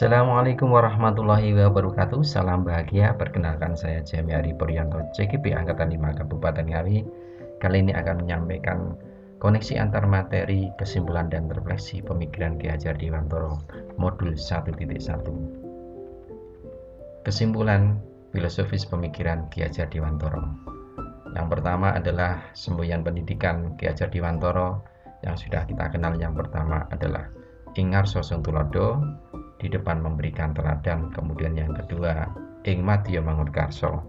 Assalamualaikum warahmatullahi wabarakatuh. Salam bahagia. Perkenalkan saya Jami Ari Puryanto, CGP Angkatan 5 Kabupaten Ngawi. Kali ini akan menyampaikan koneksi antar materi, kesimpulan dan refleksi pemikiran Ki Hajar Dewantoro modul 1.1. Kesimpulan filosofis pemikiran Ki Hajar Dewantoro. Yang pertama adalah semboyan pendidikan Ki Hajar Dewantoro yang sudah kita kenal. Yang pertama adalah Ingarso Tulodo, di depan memberikan teladan. Kemudian yang kedua, ing madya mangun karso,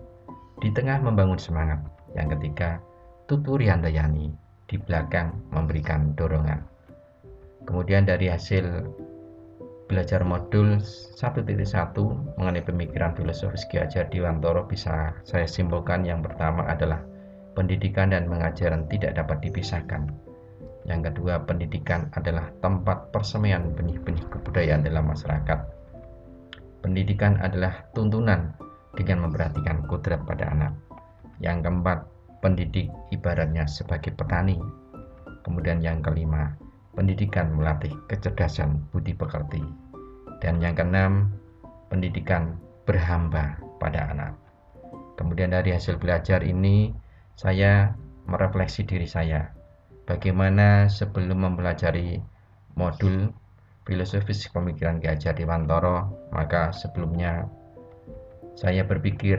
di tengah membangun semangat. Yang ketiga, tuturi handayani, di belakang memberikan dorongan. Kemudian dari hasil belajar modul 1.1 mengenai pemikiran filosofis Ki Hajar Dewantoro bisa saya simpulkan yang pertama adalah pendidikan dan pengajaran tidak dapat dipisahkan. Yang kedua, pendidikan adalah tempat persemaian benih-benih kebudayaan dalam masyarakat. Pendidikan adalah tuntunan dengan memperhatikan kodrat pada anak. Yang keempat, pendidik ibaratnya sebagai petani. Kemudian yang kelima, pendidikan melatih kecerdasan budi pekerti. Dan yang keenam, pendidikan berhamba pada anak. Kemudian dari hasil belajar ini, saya merefleksi diri saya. Bagaimana sebelum mempelajari modul filosofis pemikiran Ki Hajar Dewantoro, maka sebelumnya saya berpikir,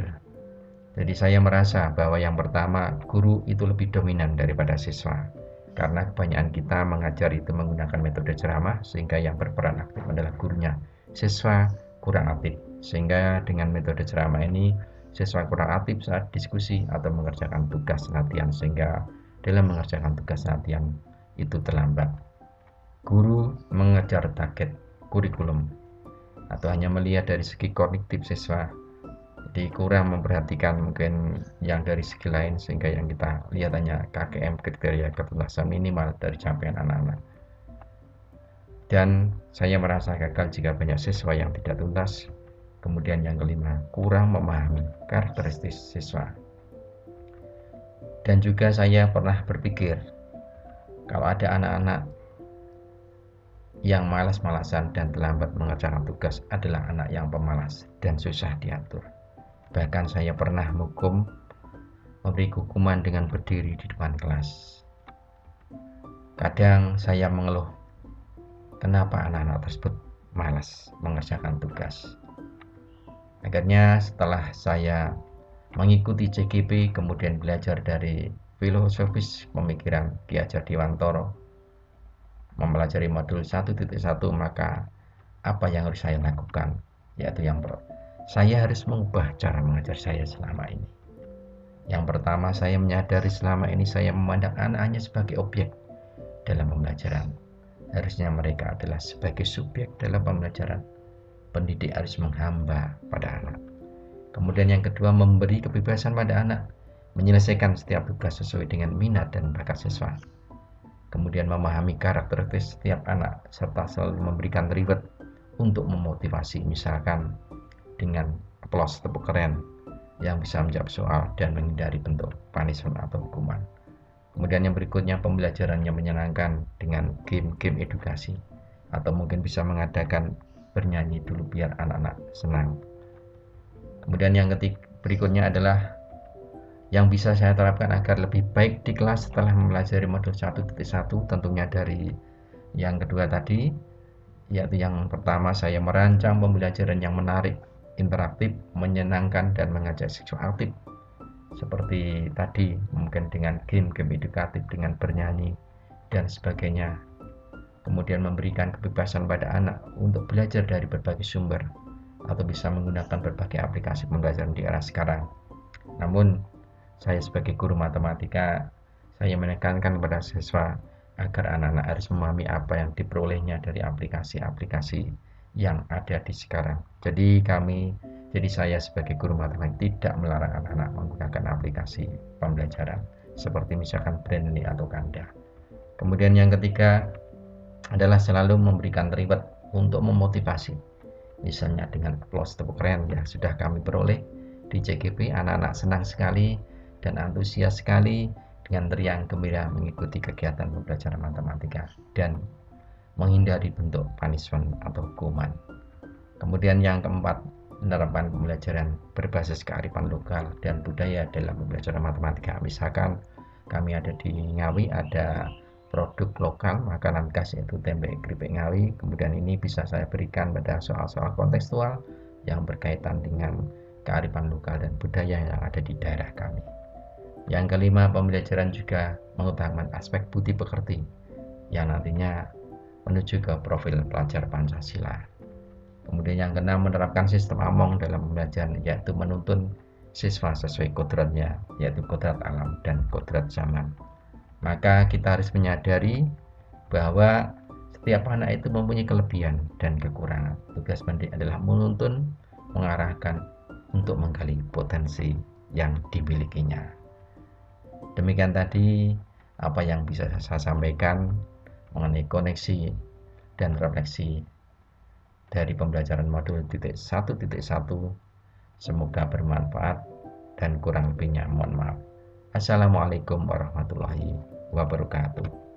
jadi saya merasa bahwa yang pertama, guru itu lebih dominan daripada siswa. Karena kebanyakan kita mengajar itu menggunakan metode ceramah, sehingga yang berperan aktif adalah gurunya. Siswa kurang aktif, sehingga dengan metode ceramah ini, siswa kurang aktif saat diskusi atau mengerjakan tugas latihan, sehingga dalam mengerjakan tugas latihan itu terlambat. Guru mengejar target kurikulum atau hanya melihat dari segi kognitif siswa, jadi kurang memperhatikan mungkin yang dari segi lain, sehingga yang kita lihat hanya KKM, kriteria ketuntasan minimal dari capaian anak-anak. Dan saya merasa gagal jika banyak siswa yang tidak tuntas. Kemudian yang kelima, kurang memahami karakteristik siswa. Dan juga saya pernah berpikir, kalau ada anak-anak yang malas-malasan dan terlambat mengerjakan tugas adalah anak yang pemalas dan susah diatur. Bahkan saya pernah memberi hukuman dengan berdiri di depan kelas. Kadang saya mengeluh, kenapa anak-anak tersebut malas mengerjakan tugas. Akhirnya setelah saya mengikuti CGP, kemudian belajar dari filosofis pemikiran Ki Hajar Dewantoro, mempelajari modul 1.1, maka apa yang harus saya lakukan? Yaitu saya harus mengubah cara mengajar saya selama ini. Yang pertama, saya menyadari selama ini saya memandang anak hanya sebagai objek dalam pembelajaran. Harusnya mereka adalah sebagai subjek dalam pembelajaran. Pendidik harus menghamba pada anak. Kemudian yang kedua, memberi kebebasan pada anak, menyelesaikan setiap tugas sesuai dengan minat dan bakat siswa. Kemudian memahami karakteristik setiap anak, serta selalu memberikan reward untuk memotivasi, misalkan dengan applause, tepuk keren, yang bisa menjawab soal dan menghindari bentuk punishment atau hukuman. Kemudian yang berikutnya, pembelajarannya menyenangkan dengan game-game edukasi, atau mungkin bisa mengadakan bernyanyi dulu biar anak-anak senang. Kemudian yang berikutnya adalah yang bisa saya terapkan agar lebih baik di kelas setelah mempelajari modul 1.1, tentunya dari yang kedua tadi, yaitu yang pertama, saya merancang pembelajaran yang menarik, interaktif, menyenangkan, dan mengajak siswa aktif. Seperti tadi, mungkin dengan game-game edukatif, dengan bernyanyi, dan sebagainya. Kemudian memberikan kebebasan pada anak untuk belajar dari berbagai sumber, atau bisa menggunakan berbagai aplikasi pembelajaran di era sekarang. Namun, saya sebagai guru matematika, saya menekankan kepada siswa agar anak-anak harus memahami apa yang diperolehnya dari aplikasi-aplikasi yang ada di sekarang. Jadi saya sebagai guru matematika tidak melarang anak-anak menggunakan aplikasi pembelajaran seperti misalkan Brainly atau Kanda. Kemudian yang ketiga adalah selalu memberikan reward untuk memotivasi. Misalnya dengan applause, tepuk keren, ya sudah kami peroleh di CGP. Anak-anak senang sekali dan antusias sekali dengan riang gembira mengikuti kegiatan pembelajaran matematika dan menghindari bentuk punishment atau hukuman. Kemudian yang keempat, menerapkan pembelajaran berbasis kearifan lokal dan budaya dalam pembelajaran matematika. Misalkan kami ada di Ngawi, ada produk lokal makanan khas yaitu tempe keripik Ngawi. Kemudian ini bisa saya berikan pada soal-soal kontekstual yang berkaitan dengan kearifan lokal dan budaya yang ada di daerah kami. Yang kelima, pembelajaran juga mengutamakan aspek budi pekerti yang nantinya menuju ke profil pelajar Pancasila. Kemudian yang keenam, menerapkan sistem AMONG dalam pembelajaran, yaitu menuntun siswa sesuai kodratnya, yaitu kodrat alam dan kodrat zaman. Maka kita harus menyadari bahwa setiap anak itu mempunyai kelebihan dan kekurangan. Tugas pendidik adalah menuntun, mengarahkan untuk menggali potensi yang dimilikinya. Demikian tadi apa yang bisa saya sampaikan mengenai koneksi dan refleksi dari pembelajaran modul 1.1. Semoga bermanfaat dan kurang lebihnya mohon maaf. Assalamualaikum warahmatullahi wabarakatuh.